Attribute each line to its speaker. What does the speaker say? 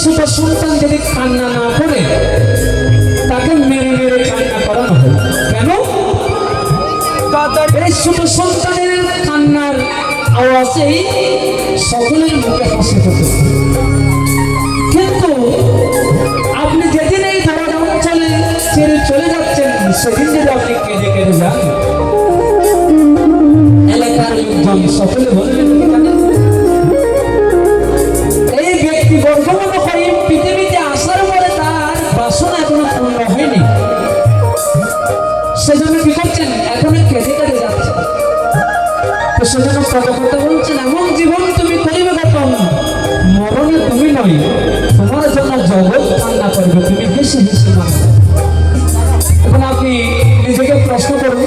Speaker 1: ছোট সন্তান যদি কান্না না করে তাকে মেরে মেরে কান্না করানো হয় কেন? এই ছোট সন্তানের কান্নার আওয়াজেই সকলের মুখে হাসি হতো। কিন্তু আপনি যেদিন এই ধরা অঞ্চলে ছেড়ে চলে যাচ্ছেন সেদিন যদি আপনি কেঁদে কেঁদে যান এলাকার লোকজন সকলে বলবেন এই ব্যক্তি বর্তমান হয় পৃথিবীতে আসার পরে তার বাসনা এখনো পূর্ণ হয়নি, সেজন্য কি করছেন এখনো কেঁদে কেঁদে যাচ্ছে। তো সেজন্য কথা বলছেন এমন জীবন তুমি করিবে গঠন মরণে তুমি নই, তোমার জন্য জগৎ কান্না করবে, তুমি হেসে হেসে মানবে। এখন আপনি নিজেকে প্রশ্ন করুন